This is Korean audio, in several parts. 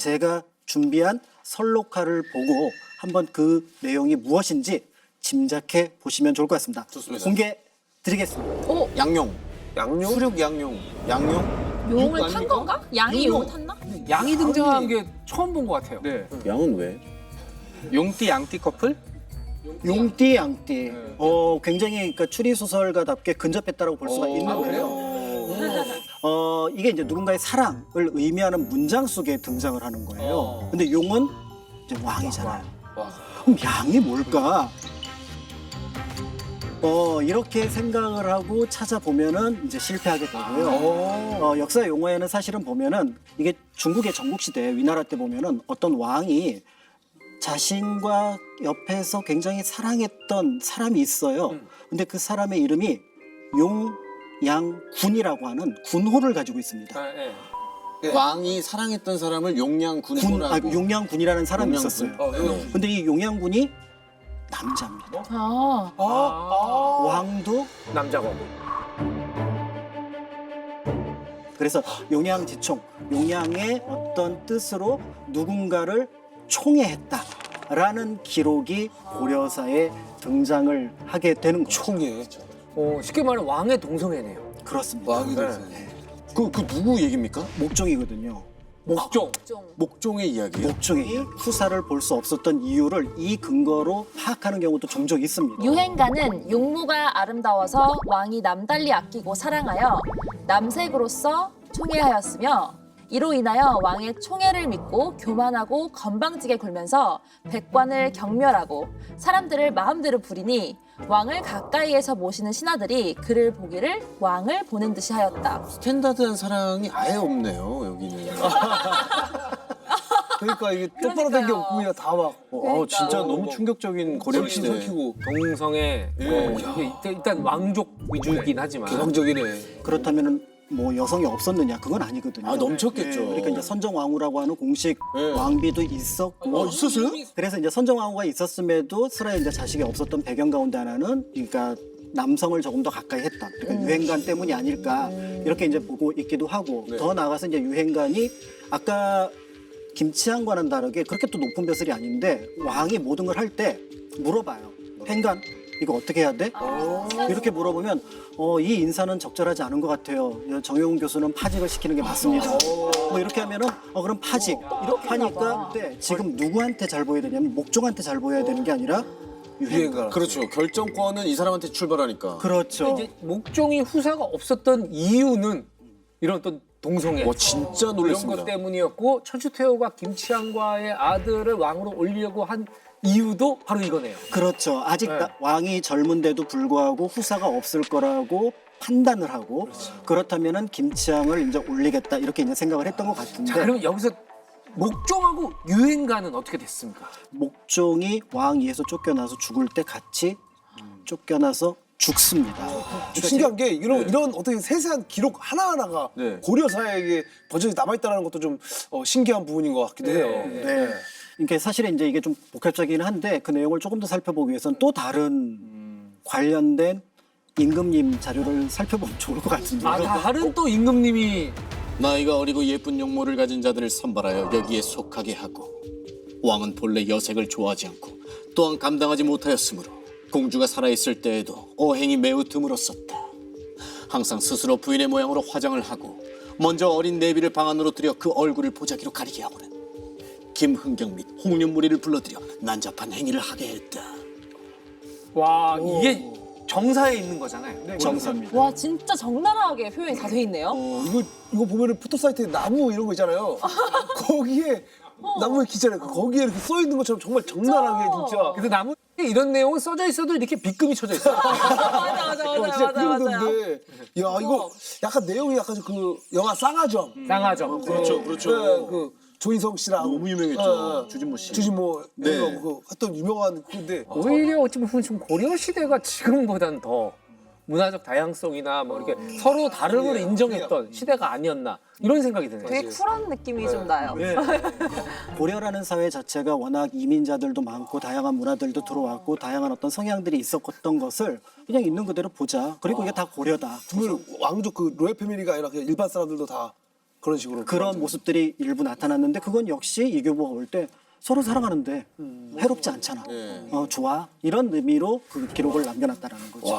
제가 준비한 설록화를 보고 한번 그 내용이 무엇인지 짐작해 보시면 좋을 것 같습니다. 좋습니다. 공개 드리겠습니다. 양용. 양용? 수륙 양용. 양용? 용을 탄 건가? 양이 용을 탔나? 양이 등장한 게 처음 본 것 같아요. 네. 양은 왜? 용띠 양띠 커플? 용띠 양띠. 굉장히 그러니까 추리 소설가답게 근접했다라고 볼 수가 있는데요. 이게 이제 누군가의 사랑을 의미하는 문장 속에 등장을 하는 거예요. 근데 용은 이제 왕이잖아요. 그럼 양이 뭘까? 이렇게 생각을 하고 찾아보면은 이제 실패하게 되고요. 역사 용어에는 사실은 보면은 이게 중국의 전국시대 위나라 때 보면은 어떤 왕이 자신과 옆에서 굉장히 사랑했던 사람이 있어요. 근데 그 사람의 이름이 용양군이라고 하는 군호를 가지고 있습니다. 왕이 사랑했던 사람을 용양군이라고. 용양군이라는 사람이 용양군. 있었어요. 근데 이 용양군이 남자입니다. 아. 왕도 남자고. 그래서 용양지총, 용양의 어떤 뜻으로 누군가를 총애했다라는 기록이 고려사에 등장을 하게 되는 거죠. 총예. 쉽게 말하면 왕의 동성애네요. 그렇습니다. 왕이 됐어요. 그 누구 얘기입니까? 목종이거든요. 목종. 목종의 이야기예요. 목종이 후사를 볼 수 없었던 이유를 이 근거로 파악하는 경우도 종종 있습니다. 유행가는 용모가 아름다워서 왕이 남달리 아끼고 사랑하여 남색으로서 총애하였으며 이로 인하여 왕의 총애를 믿고 교만하고 건방지게 굴면서 백관을 경멸하고 사람들을 마음대로 부리니 왕을 가까이에서 모시는 신하들이 그를 보기를 왕을 보는 듯이 하였다. 스탠다드한 사랑이 아예 없네요, 여기는. 그러니까 이게 똑바로 된 게 그러니까요. 없고 그냥 다 막. 진짜 너무 충격적인 고려 시대. 삼키고. 동성애. 이게 일단 왕족 위주이긴 하지만. 개방적이네. 그렇다면 뭐 여성이 없었느냐? 그건 아니거든요. 아, 넘쳤겠죠. 그러니까 이제 선정왕후라고 하는 공식 네. 왕비도 있었고. 있었어요? 그래서 이제 선정왕후가 있었음에도 스라에 이제 자식이 없었던 배경 가운데 하나는 그러니까 남성을 조금 더 가까이 했던 그러니까 유행관 때문이 아닐까 이렇게 이제 보고 있기도 하고 네. 더 나아가서 이제 유행관이 아까 김치향과는 다르게 그렇게 또 높은 벼슬이 아닌데 왕이 모든 걸 할 때 물어봐요. 행관 이거 어떻게 해야 돼? 이렇게 물어보면 이 인사는 적절하지 않은 것 같아요. 정용훈 교수는 파직을 시키는 게 맞습니다. 뭐 이렇게 하면은 그럼 파직 이렇게 하니까 네, 지금 누구한테 잘 보여야 되냐면 목종한테 잘 보여야 되는 게 아니라 유행가. 그렇죠. 결정권은 이 사람한테 출발하니까. 그렇죠. 이제 목종이 후사가 없었던 이유는 이런 어떤 동성애. 와, 진짜 이런 놀랐습니다. 것 때문이었고 천추태후가 김치향과의 아들을 왕으로 올리려고 한 이유도 바로 이거네요. 그렇죠. 아직 네. 왕이 젊은데도 불구하고 후사가 없을 거라고 판단을 하고 그렇다면은 김치향을 이제 올리겠다 이렇게 이제 생각을 했던 것 같은데 자, 그럼 여기서 목종하고 유행가는 어떻게 됐습니까? 목종이 왕 위에서 쫓겨나서 죽을 때 같이 쫓겨나서 죽습니다. 신기한 게 이런 어떻게 세세한 기록 하나하나가 네. 고려사에게 버젓이 남아있다는 것도 좀 신기한 부분인 것 같기도 해요. 네. 그러니까 사실은 이제 이게 좀 복합적이긴 한데 그 내용을 조금 더 살펴보기 위해서는 또 다른 관련된 임금님 자료를 살펴보면 좋을 것 같은데요. 다른 또 임금님이 나이가 어리고 예쁜 용모를 가진 자들을 선발하여 여기에 속하게 하고 왕은 본래 여색을 좋아하지 않고 또한 감당하지 못하였으므로 공주가 살아있을 때에도 어행이 매우 드물었었다. 항상 스스로 부인의 모양으로 화장을 하고 먼저 어린 내비를 방 안으로 들여 그 얼굴을 보자기로 가리게 하고는 김흥경 및 홍련무리를 불러들여 난잡한 행위를 하게 했다. 와 이게 정사에 있는 거잖아요. 정사입니다. 와 진짜 적나라하게 표현이 다 돼 있네요. 이거 보면은 포토 사이트에 나무 이런 거 있잖아요. 거기에 나무에 기잖아요. 거기에 이렇게 써 있는 것처럼 정말 적나라하게 진짜. 그래서 나무 이런 내용은 써져 있어도 이렇게 빗금이 쳐져 있어요. 진짜 그 정도인데, 야 이거 약간 내용이 약간 그 영화 쌍화점. 쌍화점. 그렇죠, 그렇죠. 네, 그 조인성 씨랑 너무 유명했죠. 주진모 씨. 주진모 네. 그 했던 유명한 그인데 오히려 어찌 보면 좀 고려 시대가 지금보단 더 문화적 다양성이나 뭐 이렇게 서로 다름을 인정했던 시대가 아니었나 이런 생각이 드네요. 되게 쿨한 느낌이 좀 나요. 고려라는 사회 자체가 워낙 이민자들도 많고 다양한 문화들도 들어왔고 다양한 어떤 성향들이 있었던 것을 그냥 있는 그대로 보자. 그리고 이게 다 고려다. 정말 왕족 그 로얄 패밀리가 아니라 그냥 일반 사람들도 다 그런 식으로. 그런 모습들이 일부 나타났는데 그건 역시 이교보가 볼 때 서로 사랑하는데 해롭지 않잖아. 좋아. 이런 의미로 그 기록을 남겨놨다라는 거죠.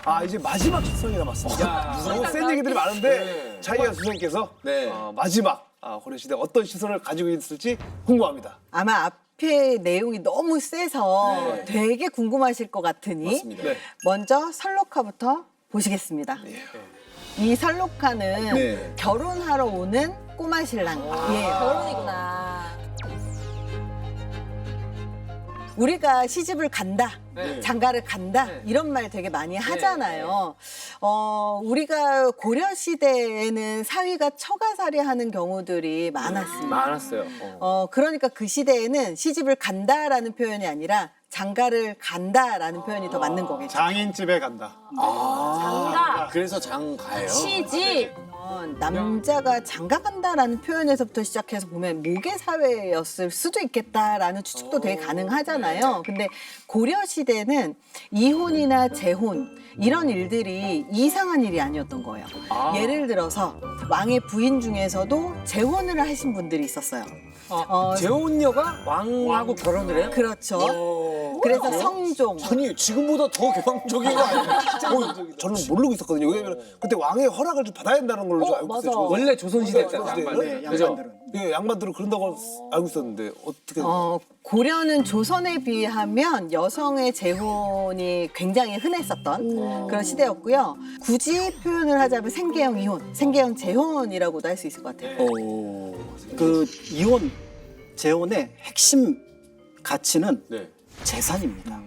아, 이제 마지막 시선이 남았습니다. 너무 센 얘기들이 많은데 차이가 선생님께서 네. 마지막 고려시대 어떤 시선을 가지고 있을지 궁금합니다. 아마 앞에 내용이 너무 세서 되게 궁금하실 것 같으니 맞습니다. 네. 먼저 설록화부터 보시겠습니다. 이 설록화는 네. 결혼하러 오는 꼬마 신랑이에요. 결혼이구나. 우리가 시집을 간다, 네. 장가를 간다 이런 말 되게 많이 하잖아요. 우리가 고려 시대에는 사위가 처가살이하는 경우들이 많았습니다. 많았어요. 그러니까 그 시대에는 시집을 간다라는 표현이 아니라 장가를 간다라는 표현이 더 맞는 거겠죠. 장인집에 간다. 장가, 그래서 장가요? 시집. 남자가 장가 간다라는 표현에서부터 시작해서 보면 모계 사회였을 수도 있겠다라는 추측도 되게 가능하잖아요. 근데 고려 시대는 이혼이나 재혼 이런 일들이 이상한 일이 아니었던 거예요. 예를 들어서 왕의 부인 중에서도 재혼을 하신 분들이 있었어요. 재혼녀가 왕하고 결혼을 해요? 그렇죠. 그래서 성종. 아니 지금보다 더 개방적인 거 아니에요? 저는 모르고 있었거든요. 왜냐면 그때 왕의 허락을 좀 받아야 된다는 걸로 좀 알고 있어요. 원래 조선시대 때 조선시대에? 양반들. 네, 그죠? 양반들은. 예, 양반들은 그런다고 알고 있었는데 어떻게 고려는 조선에 비하면 여성의 재혼이 굉장히 흔했었던 그런 시대였고요. 굳이 표현을 하자면 생계형 이혼, 생계형 재혼이라고도 할 수 있을 것 같아요. 그 이혼, 재혼의 핵심 가치는 네. 재산입니다.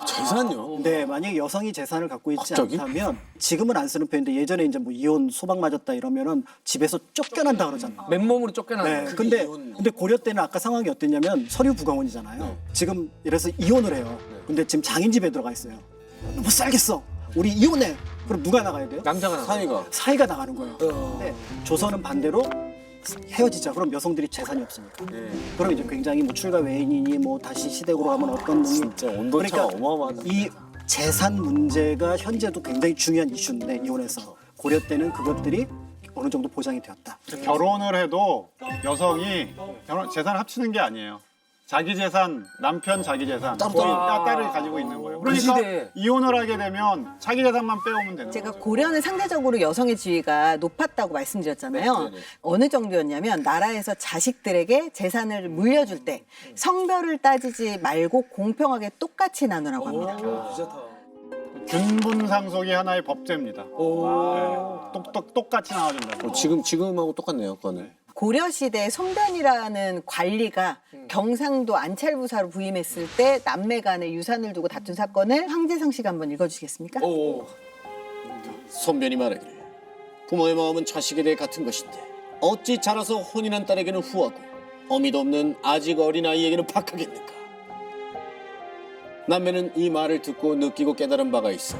재산요? 네, 만약에 여성이 재산을 갖고 있지 갑자기? 않다면 지금은 안 쓰는 표현인데 예전에 이제 뭐 이혼 소방 맞았다 이러면은 집에서 쫓겨난다 그러잖아. 맨몸으로 쫓겨나는 네, 거예요. 근데 고려 때는 아까 상황이 어땠냐면 서류 부가원이잖아요. 지금 이래서 이혼을 해요. 근데 지금 장인집에 들어가 있어요. 못 살겠어. 우리 이혼해. 그럼 누가 나가야 돼요? 남자가 나가. 사위가. 사이가 나가는 거예요. 근데 조선은 반대로 헤어지자. 그럼 여성들이 재산이 없으니까. 그럼 이제 굉장히 뭐 출가 외인이니 뭐 다시 시댁으로 가면 어떤 놈이 진짜 온도차가 어마어마하다. 이 재산 문제가 현재도 굉장히 중요한 이슈인데 이혼에서 고려 때는 그것들이 어느 정도 보장이 되었다. 결혼을 해도 여성이 재산 합치는 게 아니에요. 자기 재산, 남편 자기 재산, 딸을 가지고 있는 거예요. 그러니까 시대에. 이혼을 하게 되면 자기 재산만 빼오면 되는 거예요. 제가 고려는 상대적으로 여성의 지위가 높았다고 말씀드렸잖아요. 어느 정도였냐면 나라에서 자식들에게 재산을 물려줄 때 성별을 따지지 말고 공평하게 똑같이 나누라고 합니다. 균분상속이 하나의 법제입니다. 네. 똑같이 나눠준다. 지금하고 똑같네요, 그거는. 고려 시대 손변이라는 관리가 경상도 안찰부사로 부임했을 때 남매 간에 유산을 두고 다툰 사건을 황재성 씨가 한번 읽어주시겠습니까? 선변이 말하기를 부모의 마음은 자식에 대해 같은 것인데 어찌 자라서 혼인한 딸에게는 후하고 어미도 없는 아직 어린 아이에게는 박하겠는가. 남매는 이 말을 듣고 느끼고 깨달은 바가 있어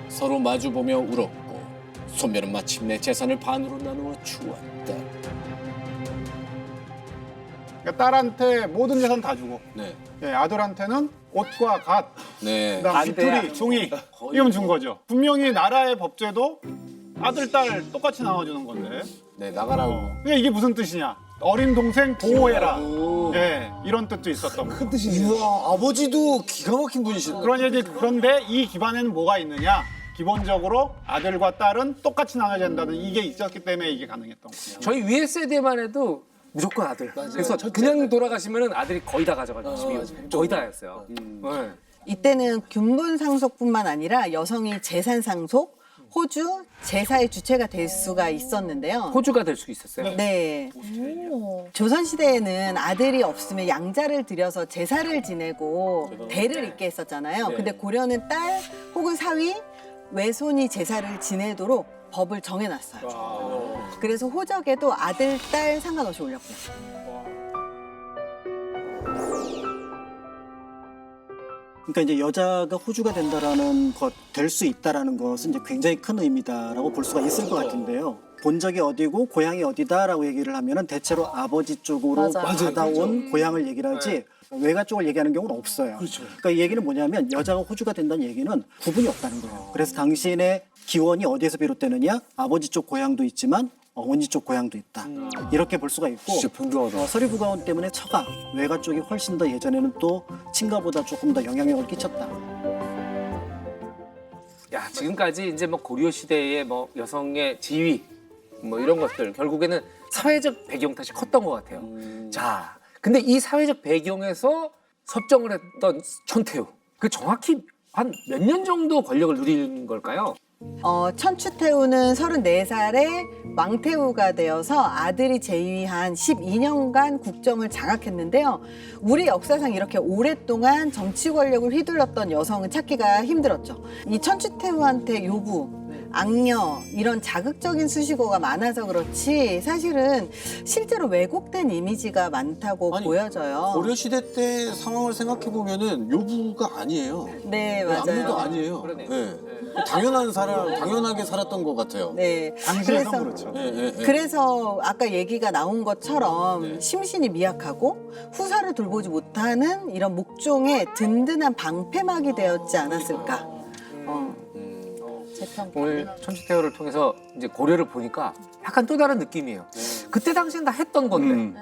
서로 마주보며 울었고 손변은 마침내 재산을 반으로 나누어 주었다. 그러니까 딸한테 모든 재산 다 주고 네, 아들한테는 옷과 갓, 네. 그다음 지투리, 종이 이건 준 거죠. 분명히 나라의 법제도 아들, 딸 똑같이 나눠주는 건데 네, 나가라고. 그러니까 이게 무슨 뜻이냐. 어린 동생 보호해라. 이런 뜻도 있었던 거예요. 큰 뜻이지. 아버지도 기가 막힌 분이시네. 그런데 이 기반에는 뭐가 있느냐. 기본적으로 아들과 딸은 똑같이 나눠야 된다는 이게 있었기 때문에 이게 가능했던 거예요. 저희 위에 세대만 해도 무조건 아들. 그래서 그냥 돌아가시면은 아들이 거의 다 가져가죠. 집이 거의 다였어요. 네. 이때는 균분상속뿐만 아니라 여성이 재산상속, 호주, 제사의 주체가 될 수가 있었는데요. 호주가 될 수 있었어요. 네. 조선시대에는 아들이 없으면 양자를 들여서 제사를 지내고 대를 잇게 했었잖아요. 근데 고려는 딸 혹은 사위, 외손이 제사를 지내도록 법을 정해놨어요. 그래서 호적에도 아들, 딸 상관없이 올렸고요. 그러니까 이제 여자가 호주가 된다라는 것, 될 수 있다라는 것은 이제 굉장히 큰 의미다라고 볼 수가 있을 것 같은데요. 본적이 어디고 고향이 어디다라고 얘기를 하면은 대체로 아버지 쪽으로 맞아요. 받아온 고향을 얘기를 하지 외가 쪽을 얘기하는 경우는 없어요. 그러니까 이 얘기는 뭐냐면 여자가 호주가 된다는 얘기는 구분이 없다는 거예요. 그래서 당신의 기원이 어디에서 비롯되느냐? 아버지 쪽 고향도 있지만 언니 쪽 고향도 있다. 이렇게 볼 수가 있고 진짜 평등하다. 서리부가원 때문에 처가, 외가 쪽이 훨씬 더 예전에는 또 친가보다 조금 더 영향력을 끼쳤다. 야, 지금까지 이제 뭐 고려 시대의 뭐 여성의 지위 뭐 이런 것들 결국에는 사회적 배경 탓이 컸던 것 같아요. 자, 근데 이 사회적 배경에서 섭정을 했던 천태우, 그 정확히 한 몇 년 정도 권력을 누린 걸까요? 천추태우는 34살에 왕태우가 되어서 아들이 재위한 12년간 국정을 장악했는데요. 우리 역사상 이렇게 오랫동안 정치 권력을 휘둘렀던 여성은 찾기가 힘들었죠. 이 천추태우한테 요부, 악녀 이런 자극적인 수식어가 많아서 그렇지 사실은 실제로 왜곡된 이미지가 많다고 아니, 보여져요. 고려 시대 때 상황을 생각해 보면은 요부가 아니에요. 네, 악녀도 맞아요. 아니에요. 그러네요. 네. 당연하게 살았던 것 같아요. 네. 당시에선 그렇죠. 예, 예, 예. 그래서 아까 얘기가 나온 것처럼 심신이 미약하고 후사를 돌보지 못하는 이런 목종의 든든한 방패막이 되었지 않았을까. 제 평가. 오늘 천추태우를 통해서 이제 고려를 보니까 약간 또 다른 느낌이에요. 그때 당시엔 다 했던 건데.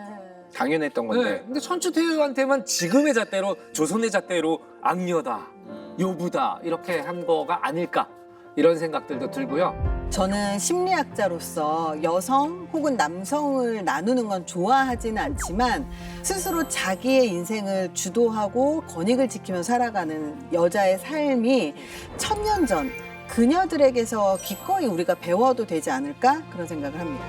당연했던 네. 건데. 근데 천추태우한테만 지금의 잣대로 조선의 잣대로 악녀다, 요부다 이렇게 한 거가 아닐까 이런 생각들도 들고요. 저는 심리학자로서 여성 혹은 남성을 나누는 건 좋아하지는 않지만 스스로 자기의 인생을 주도하고 권익을 지키며 살아가는 여자의 삶이 1000년 전 그녀들에게서 기꺼이 우리가 배워도 되지 않을까 그런 생각을 합니다.